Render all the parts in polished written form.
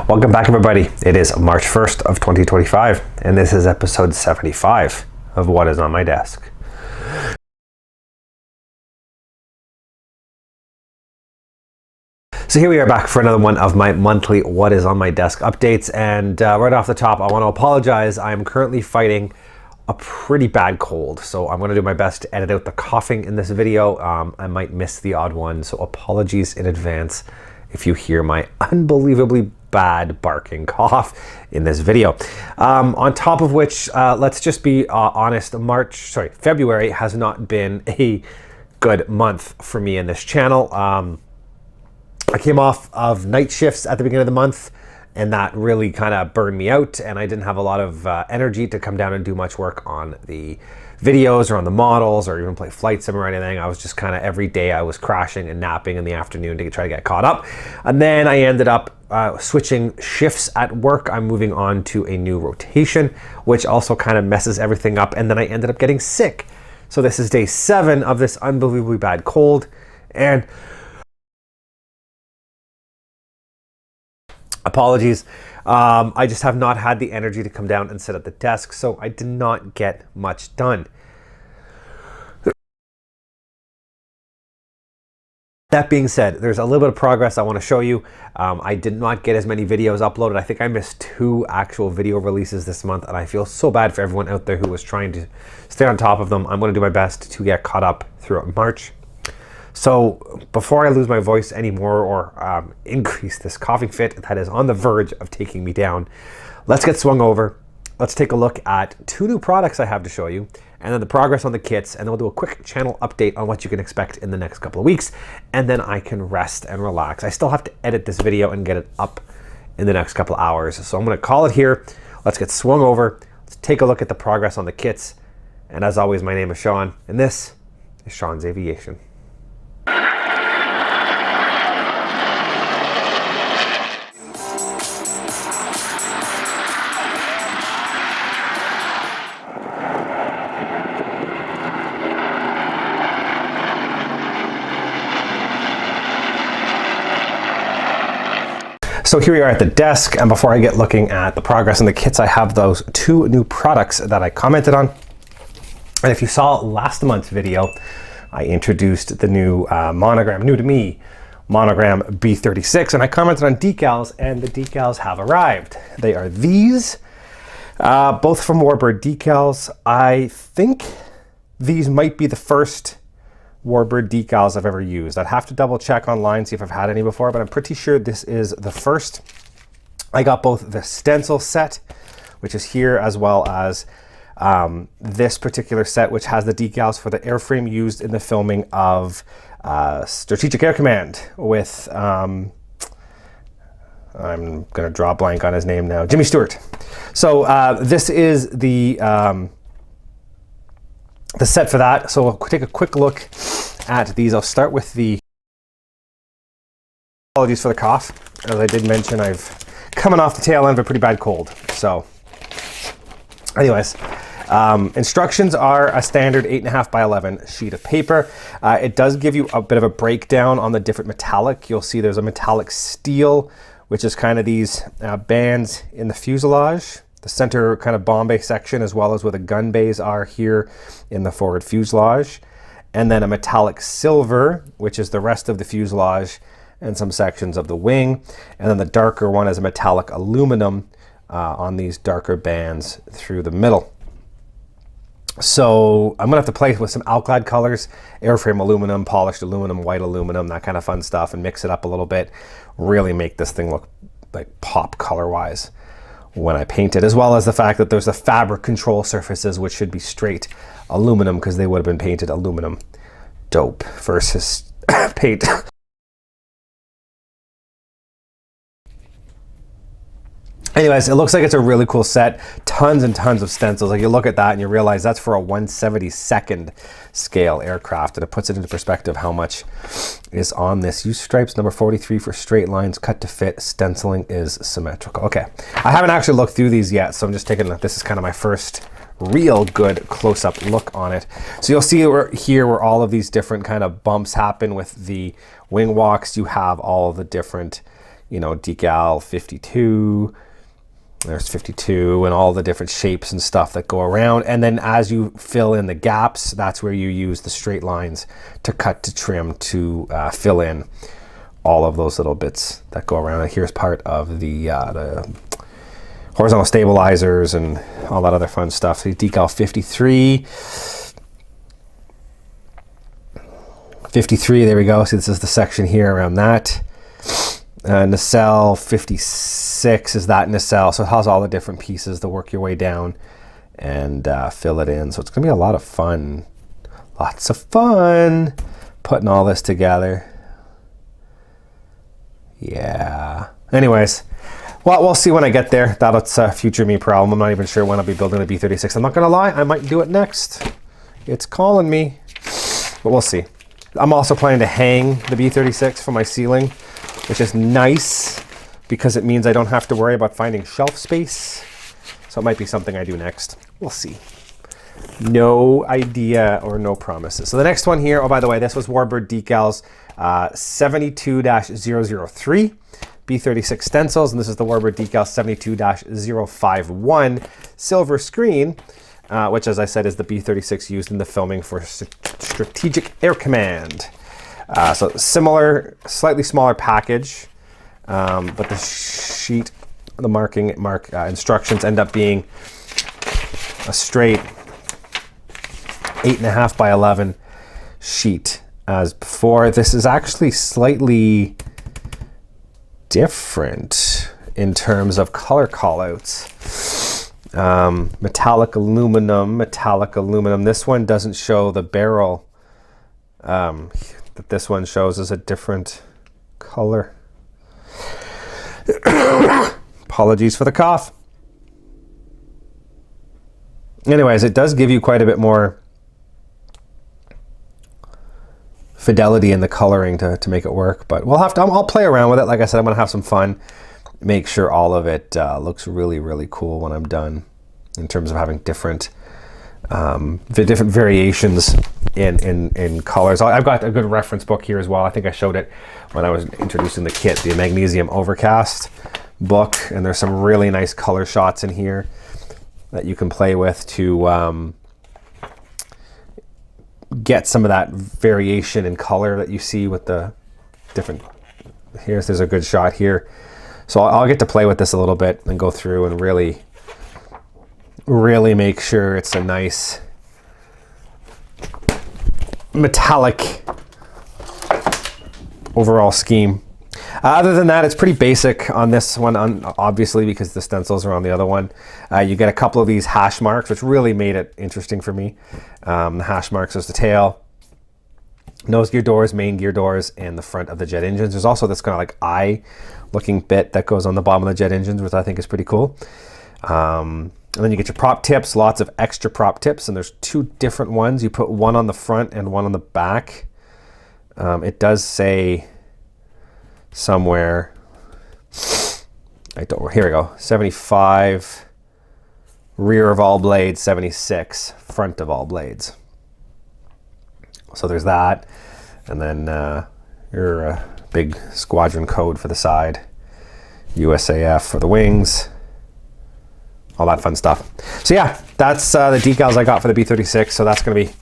Welcome back, everybody. It is March 1st of 2025, and this is episode 75 of What is on My Desk. So here we are back for another one of my monthly What is on My Desk updates, and right off the top, I want to apologize. I'm currently fighting a pretty bad cold, so I'm going to do my best to edit out the coughing in this video. I might miss the odd one, so apologies in advance if you hear my unbelievably bad barking cough in this video. On top of which, let's just be honest, February has not been a good month for me in this channel. I came off of night shifts at the beginning of the month, and that really kind of burned me out, and I didn't have a lot of energy to come down and do much work on the videos or on the models or even play flight sim or anything. I was just kind of every day I was crashing and napping in the afternoon to try to get caught up. And then I ended up switching shifts at work. I'm moving on to a new rotation, which also kind of messes everything up. And then I ended up getting sick. So this is day 7 of this unbelievably bad cold. And apologies. I just have not had the energy to come down and sit at the desk, so I did not get much done. That being said, there's a little bit of progress I want to show you. I did not get as many videos uploaded. I think I missed 2 actual video releases this month, and I feel so bad for everyone out there who was trying to stay on top of them. I'm going to do my best to get caught up throughout March. So before I lose my voice anymore or increase this coughing fit that is on the verge of taking me down, let's get swung over. Let's take a look at 2 new products I have to show you, and then the progress on the kits, and then we'll do a quick channel update on what you can expect in the next couple of weeks, and then I can rest and relax. I still have to edit this video and get it up in the next couple of hours. So I'm going to call it here. Let's get swung over. Let's take a look at the progress on the kits. And as always, my name is Sean, and this is Sean's Aviation. So here we are at the desk, and before I get looking at the progress in the kits, I have those 2 new products that I commented on. And if you saw last month's video, I introduced the new monogram, new to me, monogram B36, and I commented on decals, and the decals have arrived. They are these, both from Warbird decals. I think these might be the first Warbird decals I've ever used. I'd have to double check online, see if I've had any before, but I'm pretty sure this is the first. I got both the stencil set, which is here, as well as this particular set, which has the decals for the airframe used in the filming of Strategic Air Command with, I'm going to draw a blank on his name now, Jimmy Stewart. So this is the set for that. So we'll take a quick look at these. I'll start with the, apologies for the cough. As I did mention, I've coming off the tail end of a pretty bad cold. So anyways, instructions are a standard 8.5 by 11 sheet of paper. It does give you a bit of a breakdown on the different metallic. You'll see there's a metallic steel, which is kind of these bands in the fuselage. The center kind of bomb bay section, as well as where the gun bays are here in the forward fuselage. And then a metallic silver, which is the rest of the fuselage and some sections of the wing. And then the darker one is a metallic aluminum on these darker bands through the middle. So I'm gonna have to play with some alclad colors, airframe aluminum, polished aluminum, white aluminum, that kind of fun stuff, and mix it up a little bit. Really make this thing look like pop color-wise when I paint it, as well as the fact that there's the fabric control surfaces, which should be straight aluminum because they would have been painted aluminum. Dope versus paint. Anyways, it looks like it's a really cool set. Tons and tons of stencils. Like, you look at that and you realize that's for a 1/72nd scale aircraft, and it puts it into perspective how much is on this. Use stripes number 43 for straight lines, cut to fit. Stenciling is symmetrical. Okay, I haven't actually looked through these yet, so I'm just taking, this is kind of my first real good close-up look on it. So you'll see here where all of these different kind of bumps happen with the wing walks. You have all the different you know, decal 52, there's 52, and all the different shapes and stuff that go around. And then as you fill in the gaps, that's where you use the straight lines to cut, to trim, to fill in all of those little bits that go around. And here's part of the horizontal stabilizers and all that other fun stuff. So decal 53. 53, there we go. See, this is the section here around that. Nacelle 56 is that nacelle. So it has all the different pieces to work your way down and fill it in. So it's gonna be a lot of fun. Lots of fun putting all this together. Yeah. Anyways, well, we'll see when I get there. That's a future me problem. I'm not even sure when I'll be building the B36. I'm not gonna lie, I might do it next. It's calling me, but we'll see. I'm also planning to hang the B36 from my ceiling, which is nice because it means I don't have to worry about finding shelf space. So it might be something I do next. We'll see. No idea or no promises. So the next one here, oh, by the way, this was Warbird Decals 72-003 B36 stencils, and this is the Warbird Decal 72-051 silver screen, which, as I said, is the B36 used in the filming for Strategic Air Command. So similar, slightly smaller package, but the sheet, the marking instructions end up being a straight 8.5 by 11 sheet as before. This is actually slightly different in terms of color callouts. Metallic aluminum. This one doesn't show the barrel that this one shows as a different color. Apologies for the cough. Anyways, it does give you quite a bit more fidelity in the coloring to make it work, but we'll have to, I'll play around with it. Like I said, I'm gonna have some fun, make sure all of it looks really, really cool when I'm done in terms of having different different variations in colors. I've got a good reference book here as well. I think I showed it when I was introducing the kit, the Magnesium Overcast book, and there's some really nice color shots in here that you can play with to get some of that variation in color that you see with the different. There's a good shot here. So I'll get to play with this a little bit and go through and really make sure it's a nice metallic overall scheme. Other than that, it's pretty basic on this one, obviously, because the stencils are on the other one. You get a couple of these hash marks, which really made it interesting for me. The hash marks is the tail, nose gear doors, main gear doors, and the front of the jet engines. There's also this kind of like eye looking bit that goes on the bottom of the jet engines, which I think is pretty cool. And then you get your prop tips, lots of extra prop tips, and there's two different ones. You put one on the front and one on the back. It does say somewhere, here we go, 75 rear of all blades, 76 front of all blades. So there's that, and then your big squadron code for the side, USAF for the wings, all that fun stuff. So yeah, that's the decals I got for the B36. So that's going to be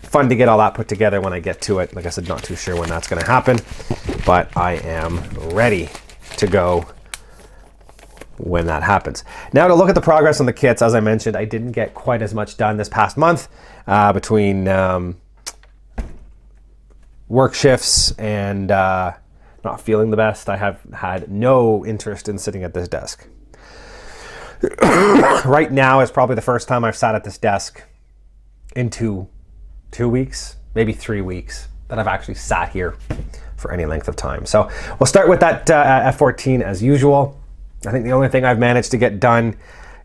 fun to get all that put together when I get to it. Like I said, not too sure when that's going to happen, but I am ready to go when that happens. Now to look at the progress on the kits. As I mentioned, I didn't get quite as much done this past month between work shifts and not feeling the best. I have had no interest in sitting at this desk. Right now is probably the first time I've sat at this desk in two weeks, maybe 3 weeks, that I've actually sat here for any length of time. So we'll start with that F14 as usual. I think the only thing I've managed to get done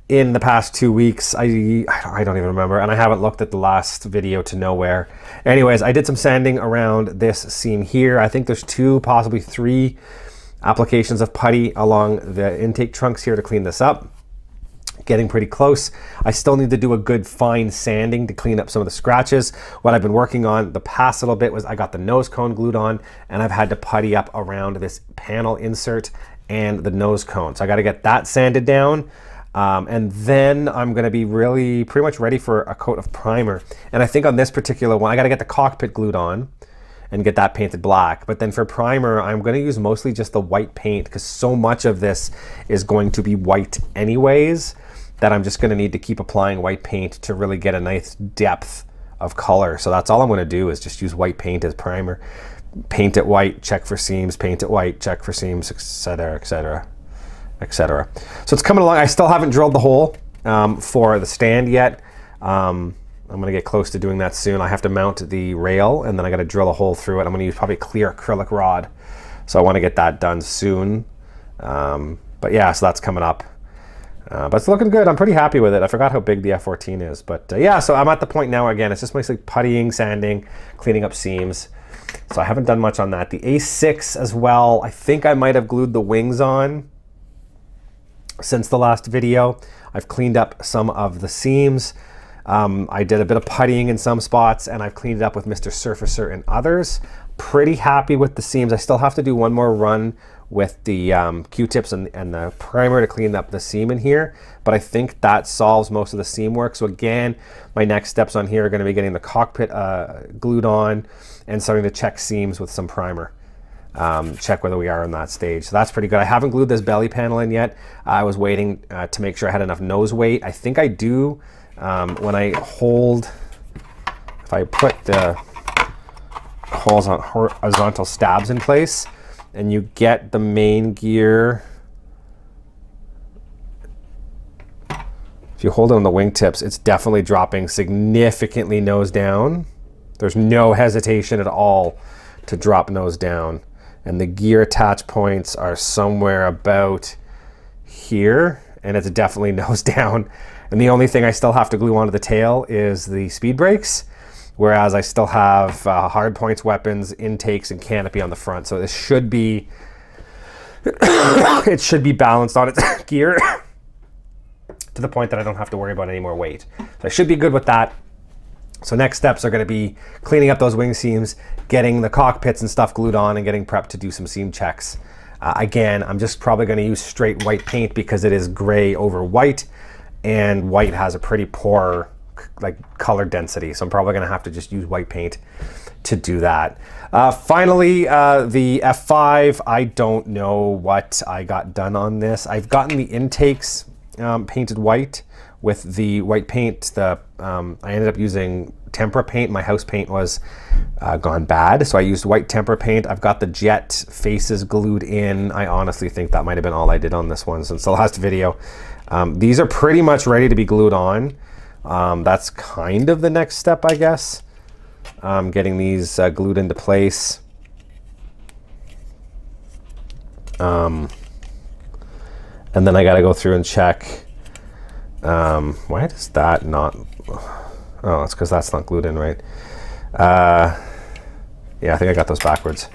in the past 2 weeks, I don't even remember, and I haven't looked at the last video to know where. Anyways, I did some sanding around this seam here. I think there's 2, possibly 3 applications of putty along the intake trunks here to clean this up. Getting pretty close. I still need to do a good fine sanding to clean up some of the scratches. What I've been working on the past little bit was I got the nose cone glued on, and I've had to putty up around this panel insert and the nose cone. So I got to get that sanded down. And then I'm going to be really pretty much ready for a coat of primer. And I think on this particular one, I got to get the cockpit glued on and get that painted black. But then for primer, I'm going to use mostly just the white paint because so much of this is going to be white anyways that I'm just going to need to keep applying white paint to really get a nice depth of color. So that's all I'm going to do is just use white paint as primer. Paint it white, check for seams, paint it white, check for seams, etc., etc., etc. So it's coming along. I still haven't drilled the hole for the stand yet. I'm going to get close to doing that soon. I have to mount the rail and then I got to drill a hole through it. I'm going to use probably clear acrylic rod. So I want to get that done soon. But yeah, so that's coming up. But it's looking good. I'm pretty happy with it. I forgot how big the F14 is. But yeah, so I'm at the point now, again, it's just mostly puttying, sanding, cleaning up seams. So I haven't done much on that. The A6 as well, I think I might have glued the wings on since the last video. I've cleaned up some of the seams. I did a bit of puttying in some spots and I've cleaned it up with Mr. Surfacer in others. Pretty happy with the seams. I still have to do one more run with the Q-tips and the primer to clean up the seam in here, but I think that solves most of the seam work. So again, my next steps on here are going to be getting the cockpit glued on and starting to check seams with some primer. Check whether we are on that stage. So that's pretty good. I haven't glued this belly panel in yet. I was waiting to make sure I had enough nose weight. I think I do. When I hold, if I put the horizontal stabs in place and you get the main gear, if you hold it on the wingtips, it's definitely dropping significantly nose down. There's no hesitation at all to drop nose down. And the gear attach points are somewhere about here, and it's definitely nose down. And the only thing I still have to glue onto the tail is the speed brakes, whereas I still have hard points, weapons, intakes, and canopy on the front. So this should be, it should be balanced on its gear to the point that I don't have to worry about any more weight. So I should be good with that. So next steps are going to be cleaning up those wing seams, getting the cockpits and stuff glued on, and getting prepped to do some seam checks. Again, I'm just probably going to use straight white paint because it is gray over white, and white has a pretty poor color density. So I'm probably going to have to just use white paint to do that. Finally, the F5, I don't know what I got done on this. I've gotten the intakes painted white with the white paint. I ended up using tempera paint. My house paint was gone bad, so I used white tempera paint. I've got the jet faces glued in. I honestly think that might have been all I did on this one since the last video. These are pretty much ready to be glued on. That's kind of the next step, I guess. Getting these glued into place. And then I got to go through and check. Why does that not? Oh, it's because that's not glued in, right? Yeah, I think I got those backwards.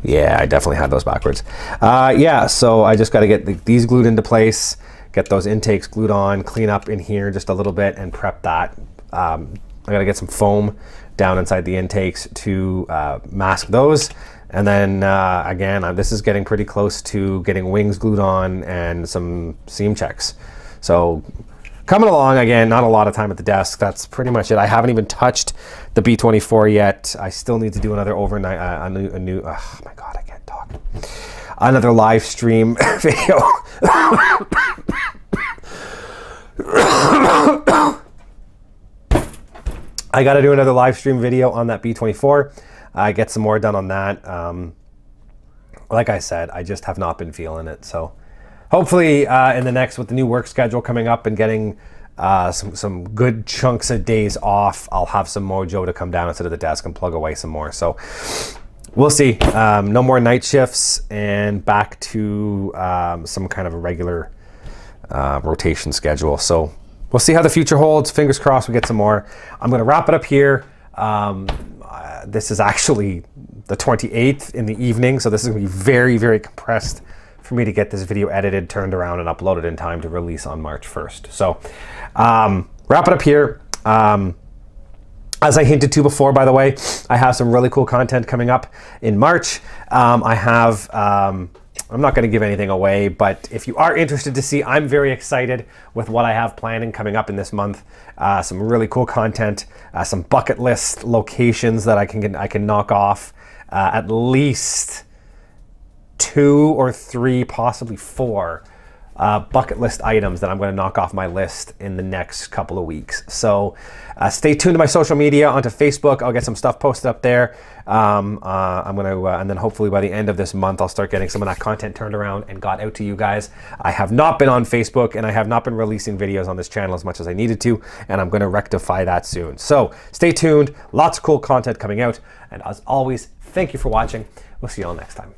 Yeah, I definitely had those backwards. Yeah, so I just got to get these glued into place, get those intakes glued on, clean up in here just a little bit, and prep that. I got to get some foam down inside the intakes to mask those. And then again, this is getting pretty close to getting wings glued on and some seam checks. So coming along, again, not a lot of time at the desk. That's pretty much it. I haven't even touched the B24 yet. I still need to do another overnight, oh my God, I can't talk. Another live stream video. I got to do another live stream video on that B24. Get some more done on that. Like I said, I just have not been feeling it. So hopefully in the next, with the new work schedule coming up and getting some good chunks of days off, I'll have some mojo to come down instead of the desk and plug away some more. So we'll see. No more night shifts and back to some kind of a regular rotation schedule. So we'll see how the future holds. Fingers crossed we get some more. I'm going to wrap it up here. This is actually the 28th in the evening, so this is going to be very, very compressed for me to get this video edited, turned around, and uploaded in time to release on March 1st. So wrap it up here. I'm As I hinted to before, by the way, I have some really cool content coming up in March. I'm not going to give anything away, but if you are interested to see, I'm very excited with what I have planned and coming up in this month. Some really cool content, some bucket list locations that I can knock off, at least 2 or 3, possibly 4 bucket list items that I'm going to knock off my list in the next couple of weeks. So stay tuned to my social media, onto Facebook. I'll get some stuff posted up there. I'm going to, and then hopefully by the end of this month, I'll start getting some of that content turned around and got out to you guys. I have not been on Facebook, and I have not been releasing videos on this channel as much as I needed to, and I'm going to rectify that soon. So stay tuned. Lots of cool content coming out. And as always, thank you for watching. We'll see you all next time.